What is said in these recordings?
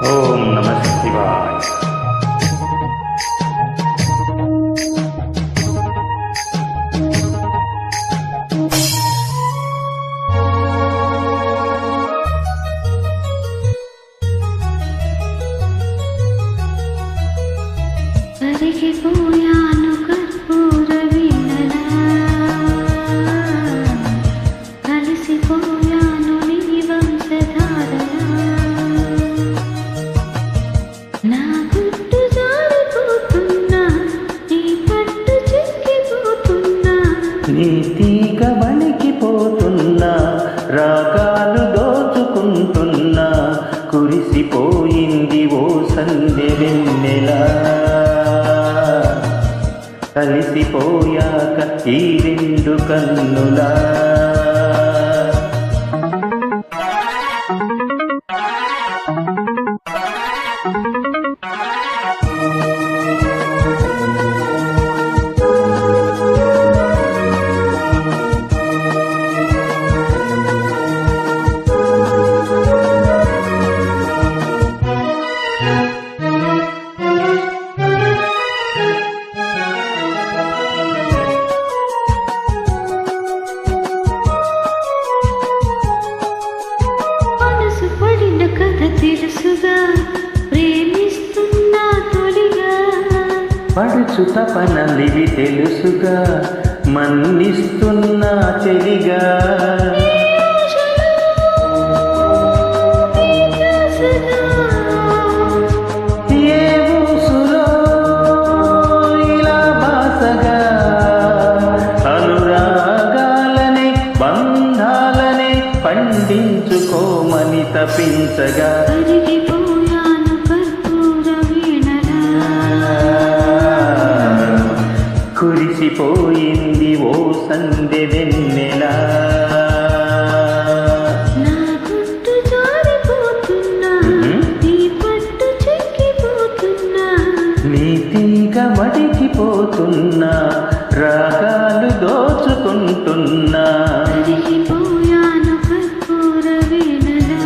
ఓం నమః శివాయ. కరిగిపోయాను కర్పూర వీణలా, కలిసిపోయాను నీ వంశధారలా. నా గుట్టు జారిపోతున్నా, నీ పట్టు చిక్కిపోతున్నా, నీ తీగ వణికిపోతున్నా, రాగాలు దోచుకుంటున్నా. కురిసిపోయింది ఓ సందె వెన్నెలా, కలిసిపోయాక ఈ రెండు కన్నులా. మనసు పడిన కథ తెలుసుగా, ప్రేమిస్తున్నా తొలిగా. పడుచు తపనలివి తెలుసుగా, మన్నిస్తున్నా చెలిగా. ఏ ఊసులో ఇలా బాసగా, అనురాగాలనే బంధాలనే పండించుకోమని తపించగా. కరిగిపోయాను కర్పూర వీణలా, కురిసిపోయింది ఓ సందె వెన్నెలా. నా గుట్టు జారిపోతున్నా, నీ పట్టు చిక్కిపోతున్నా, నీ తీగ మడికిపోతున్నా, రాగాలు దోచుకుంటున్నా. కరిగిపోయాను కర్పూర వీణలా.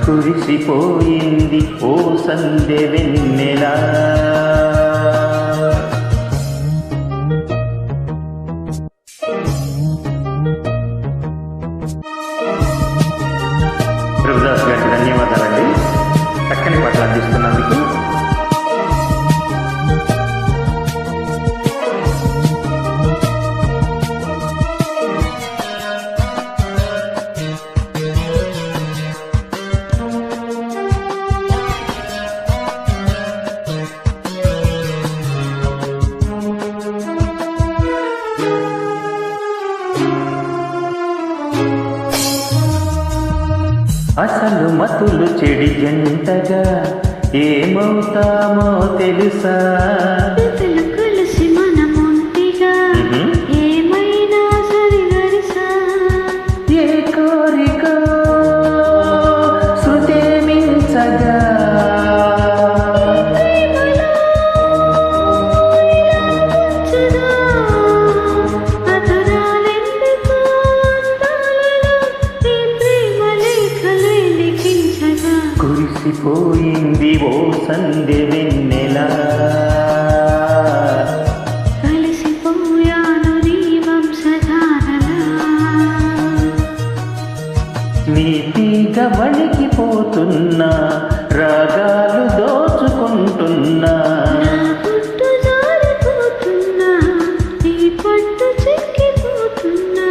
కురిసిపోయింది ఓ సందె వెన్నెలా. ప్రభుదాస్ గారికి ధన్యవాదాలండి, చక్కని పాటలు అందిస్తున్నందుకు. అసలు మతులు చెడి జంటగా ఏమవుతామో తెలుసా. జతలు కలిసి మనముంటిగా, ఏమైనా సరిగరిసా. ఏ కోరిక శృతే మించగా, ప్రేమలో ఇలా పంచగా, అతరాలెందుకు అందాలలో ఈ ప్రేమ లేఖలే లిఖించగా. కురిసిపోయింది ఓ సందె వెన్నెలా, కలిసిపోయాను నీ వంశధారలా. నీ తీగ వణికిపోతున్నా, రాగాలు దోచుకుంటున్నా. నా గుట్టు జారిపోతున్నా, నీ పట్టు చిక్కిపోతున్నా.